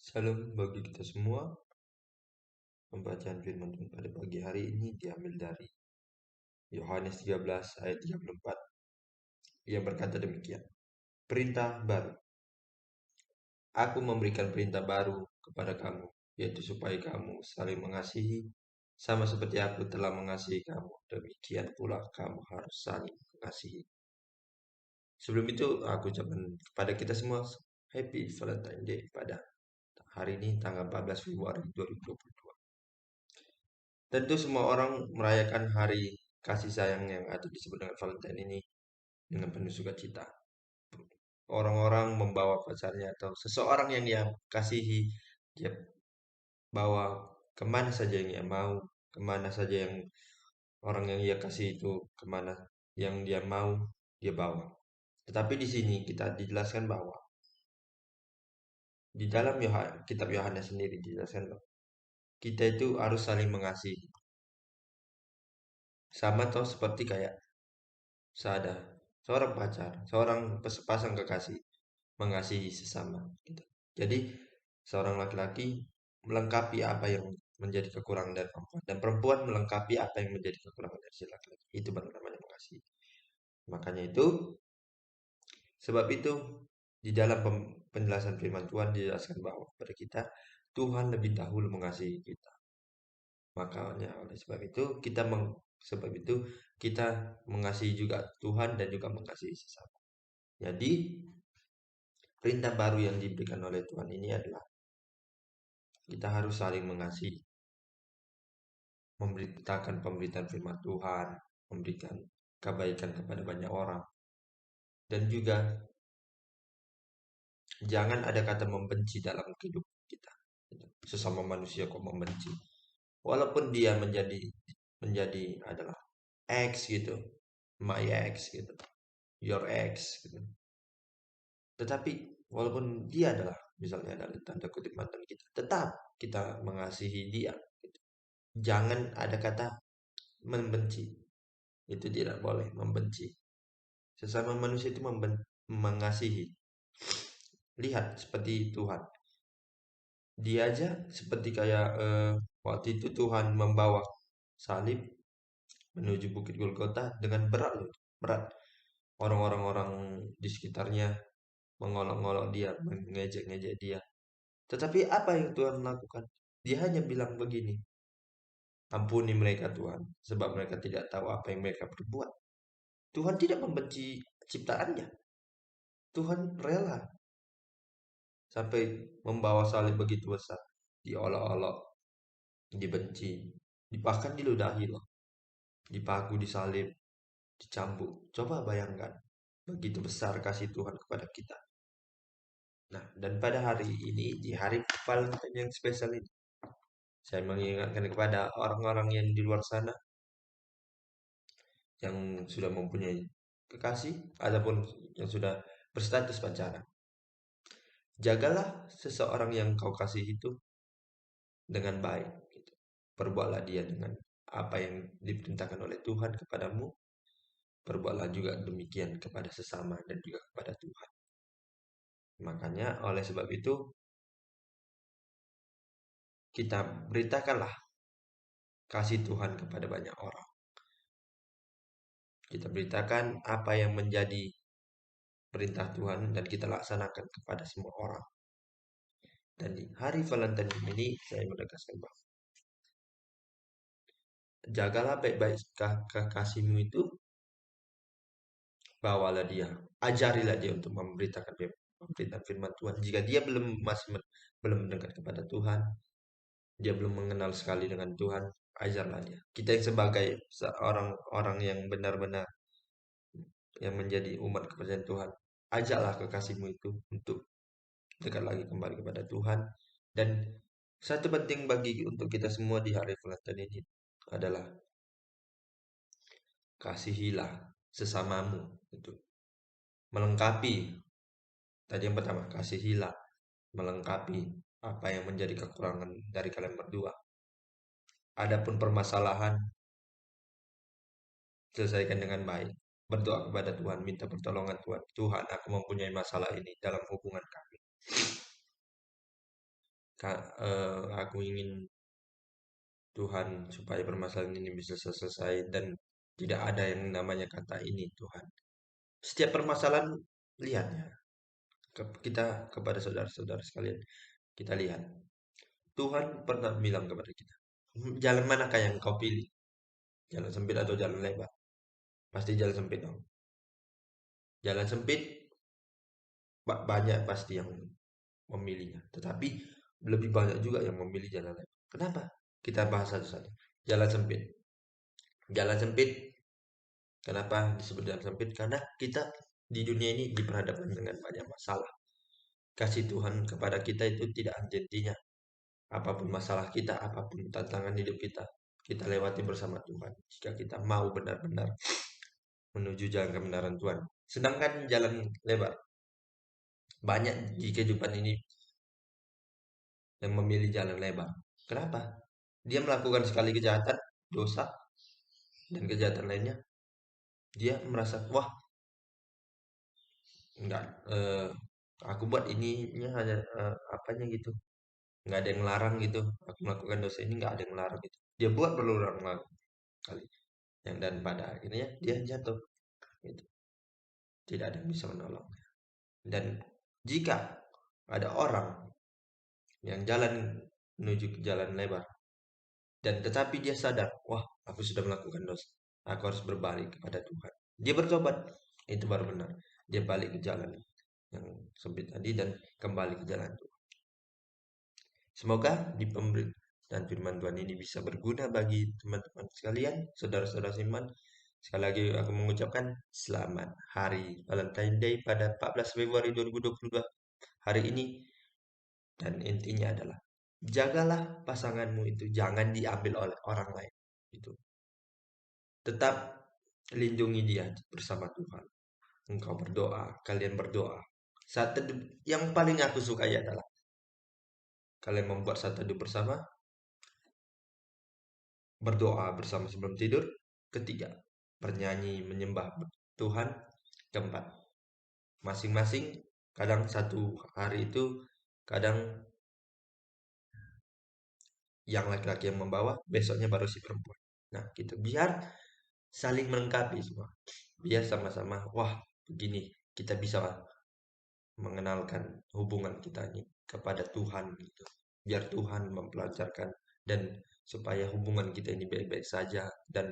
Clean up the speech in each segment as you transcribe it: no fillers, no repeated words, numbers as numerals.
Salam bagi kita semua. Pembacaan firman Tuhan pada pagi hari ini diambil dari Yohanes 13 ayat 34 yang berkata demikian. Perintah baru. Aku memberikan perintah baru kepada kamu, yaitu supaya kamu saling mengasihi, sama seperti aku telah mengasihi kamu. Demikian pula kamu harus saling mengasihi. Sebelum itu aku ucapkan kepada kita semua Happy Valentine Day pada hari ini tanggal 14 Februari 2022. Tentu semua orang merayakan hari kasih sayang yang atau disebut dengan Valentine ini dengan penuh sukacita. Orang-orang membawa pacarnya atau seseorang yang dia kasihi, dia bawa kemana saja yang dia mau, kemana saja yang orang yang dia kasih itu, kemana yang dia mau, dia bawa. Tetapi di sini kita dijelaskan bahwa di dalam kitab Yohanes sendiri dijelaskan bahwa kita itu harus saling mengasihi. Sama atau seperti kayak sadar seorang pacar, seorang pasang kekasih mengasihi sesama gitu. Jadi seorang laki-laki melengkapi apa yang menjadi kekurangan dari perempuan dan perempuan melengkapi apa yang menjadi kekurangan dari si laki-laki. Itu baru namanya mengasihi. Makanya itu sebab itu di dalam penjelasan firman Tuhan dijelaskan bahwa pada kita Tuhan lebih dahulu mengasihi kita. Makanya oleh sebab itu kita mengasihi juga Tuhan dan juga mengasihi sesama. Jadi perintah baru yang diberikan oleh Tuhan ini adalah kita harus saling mengasihi, memberitakan pemberitaan firman Tuhan, memberikan kebaikan kepada banyak orang. Dan juga jangan ada kata membenci dalam kehidupan kita. Sesama manusia kok membenci. Walaupun dia menjadi adalah ex gitu, my ex gitu, your ex gitu. Tetapi walaupun dia adalah misalnya adalah tanda kutip mantan kita, tetap kita mengasihi dia. Gitu. Jangan ada kata membenci. Itu tidak boleh membenci. Sesama manusia itu mengasihi. Lihat seperti Tuhan. Dia aja seperti kayak waktu itu Tuhan membawa salib menuju Bukit Golgota dengan berat loh, berat. Orang-orang di sekitarnya mengolok-olok dia, mengejek-ngejek dia. Tetapi apa yang Tuhan lakukan? Dia hanya bilang begini, ampuni mereka Tuhan, sebab mereka tidak tahu apa yang mereka perbuat. Tuhan tidak membenci ciptaannya. Tuhan rela sampai membawa salib begitu besar, diolok-olok, dibenci, bahkan diludahi loh, dipaku, disalib, dicambuk. Coba bayangkan, begitu besar kasih Tuhan kepada kita. Nah, dan pada hari ini, di hari Valentine yang spesial ini, saya mengingatkan kepada orang-orang yang di luar sana yang sudah mempunyai kekasih ataupun yang sudah berstatus pacaran. Jagalah seseorang yang kau kasih itu dengan baik. Gitu. Perbuatlah dia dengan apa yang diperintahkan oleh Tuhan kepadamu. Perbuatlah juga demikian kepada sesama dan juga kepada Tuhan. Makanya oleh sebab itu kita beritakanlah kasih Tuhan kepada banyak orang. Kita beritakan apa yang menjadi perintah Tuhan dan kita laksanakan kepada semua orang. Dan di hari Valentine ini saya menegaskan bahwa jagalah baik-baik kekasihmu itu, bawalah dia, ajarilah dia untuk memberitakan firman Tuhan. Jika dia belum mendekat kepada Tuhan, dia belum mengenal sekali dengan Tuhan, ajarlah dia. Kita yang sebagai orang yang benar-benar yang menjadi umat kepercayaan Tuhan, ajaklah kekasihmu itu untuk dekat lagi kembali kepada Tuhan. Dan satu penting bagi untuk kita semua di hari Valentine ini adalah kasihilah sesamamu itu melengkapi. Tadi yang pertama, kasihilah melengkapi apa yang menjadi kekurangan dari kalian berdua. Adapun permasalahan, selesaikan dengan baik. Berdoa kepada Tuhan, minta pertolongan Tuhan. Tuhan, aku mempunyai masalah ini dalam hubungan kami. Aku ingin Tuhan supaya permasalahan ini bisa selesai dan tidak ada yang namanya kata ini Tuhan. Setiap permasalahan, lihat ya, kita kepada saudara-saudara sekalian, kita lihat Tuhan pernah bilang kepada kita, jalan manakah yang kau pilih? Jalan sempit atau jalan lebar? Pasti jalan sempit dong. Jalan sempit banyak pasti yang memilihnya, tetapi lebih banyak juga yang memilih jalan lebar. Kenapa? Kita bahas satu-satu. Jalan sempit. Jalan sempit, kenapa disebut jalan sempit? Karena kita di dunia ini diperhadapkan dengan banyak masalah. Kasih Tuhan kepada kita itu tidak henti-hentinya. Apapun masalah kita, apapun tantangan hidup kita lewati bersama Tuhan. Jika kita mau benar-benar menuju jalan kebenaran Tuhan. Sedangkan jalan lebar, banyak di kehidupan ini yang memilih jalan lebar. Kenapa? Dia melakukan sekali kejahatan, dosa, dan kejahatan lainnya. Dia merasa, wah, enggak, aku buat ininya hanya apanya gitu. Nggak ada yang larang gitu. Aku melakukan dosa ini nggak ada yang larang gitu. Dia buat berulang kali. Yang dan pada akhirnya dia jatuh. Gitu. Tidak ada yang bisa menolong. Dan jika ada orang yang jalan menuju ke jalan lebar dan tetapi dia sadar, wah, aku sudah melakukan dosa. Aku harus berbalik kepada Tuhan. Dia bertobat. Itu baru benar. Dia balik ke jalan yang sempit tadi dan kembali ke jalan Tuhan. Semoga di pemberi dan firman Tuhan ini bisa berguna bagi teman-teman sekalian, saudara-saudara Siman. Sekali lagi aku mengucapkan selamat Hari Valentine Day pada 14 Februari 2022 hari ini. Dan intinya adalah jagalah pasanganmu itu jangan diambil oleh orang lain. Itu. Tetap lindungi dia bersama Tuhan. Engkau berdoa, kalian berdoa. Saat yang paling aku sukai adalah kalian membuat saat teduh bersama, berdoa bersama sebelum tidur. Ketiga, bernyanyi menyembah Tuhan. Keempat, masing-masing kadang satu hari itu kadang yang laki-laki yang membawa, besoknya baru si perempuan. Nah, gitu. Biar saling melengkapi semua. Biar sama-sama, wah, begini kita bisa mengenalkan hubungan kita ini kepada Tuhan gitu. Biar Tuhan mempelancarkan dan supaya hubungan kita ini baik-baik saja dan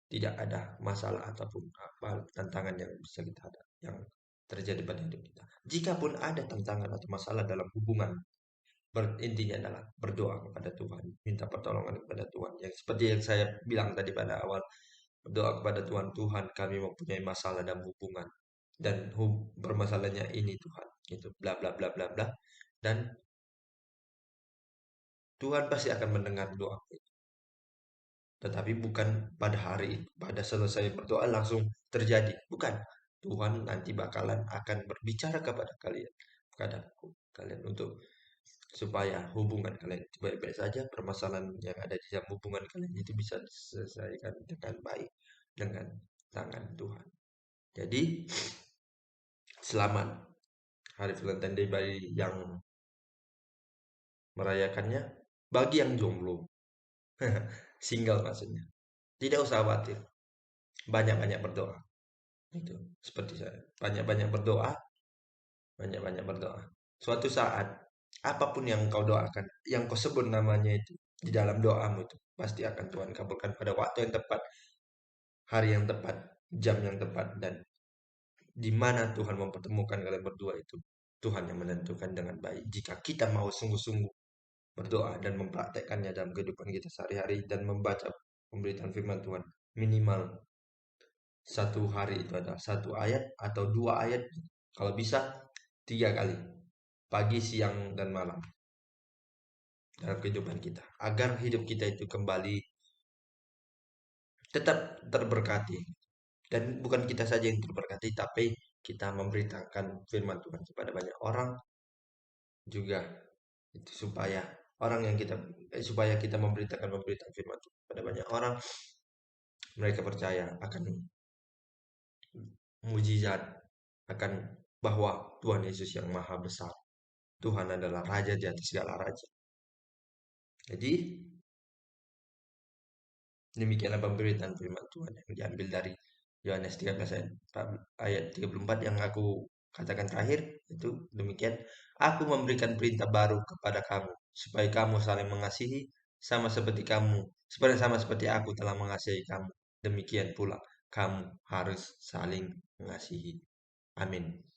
tidak ada masalah ataupun apa tantangan yang bisa kita ada yang terjadi pada hidup kita. Jikapun ada tantangan atau masalah dalam hubungan, intinya adalah berdoa kepada Tuhan, minta pertolongan kepada Tuhan. Yang seperti yang saya bilang tadi pada awal, berdoa kepada Tuhan, Tuhan kami mempunyai masalah dalam hubungan dan bermasalahnya ini Tuhan, itu bla bla bla bla bla dan Tuhan pasti akan mendengar doa. Tetapi bukan pada hari itu, pada selesai berdoa langsung terjadi. Bukan. Tuhan nanti bakalan akan berbicara kepada kalian, kepadaku, kalian untuk supaya hubungan kalian itu baik-baik saja, permasalahan yang ada di dalam hubungan kalian itu bisa diselesaikan dengan baik dengan tangan Tuhan. Jadi, selamat Hari Valentine Day bagi yang merayakannya, bagi yang jomblo, single maksudnya. Tidak usah khawatir, banyak-banyak berdoa. Itu seperti saya. Banyak-banyak berdoa, banyak-banyak berdoa. Suatu saat, apapun yang kau doakan, yang kau sebut namanya itu di dalam doamu itu, pasti akan Tuhan kabulkan pada waktu yang tepat, hari yang tepat, jam yang tepat, dan di mana Tuhan mempertemukan kalian berdua itu. Tuhan yang menentukan dengan baik. Jika kita mau sungguh-sungguh berdoa dan mempraktekkannya dalam kehidupan kita sehari-hari dan membaca pemberitaan firman Tuhan, minimal satu hari itu adalah satu ayat atau dua ayat, kalau bisa tiga kali, pagi, siang, dan malam dalam kehidupan kita, agar hidup kita itu kembali tetap terberkati. Dan bukan kita saja yang terberkati, tapi kita memberitakan firman Tuhan kepada banyak orang juga, itu supaya orang yang supaya kita memberitakan firman Tuhan kepada banyak orang, mereka percaya akan mujizat, akan bahwa Tuhan Yesus yang maha besar, Tuhan adalah raja di atas segala raja. Jadi demikianlah pemberitaan firman Tuhan yang diambil dari Yohanes 13 ayat 34 yang aku katakan terakhir itu demikian. Aku memberikan perintah baru kepada kamu supaya kamu saling mengasihi sama seperti aku telah mengasihi kamu. Demikian pula kamu harus saling mengasihi. Amin.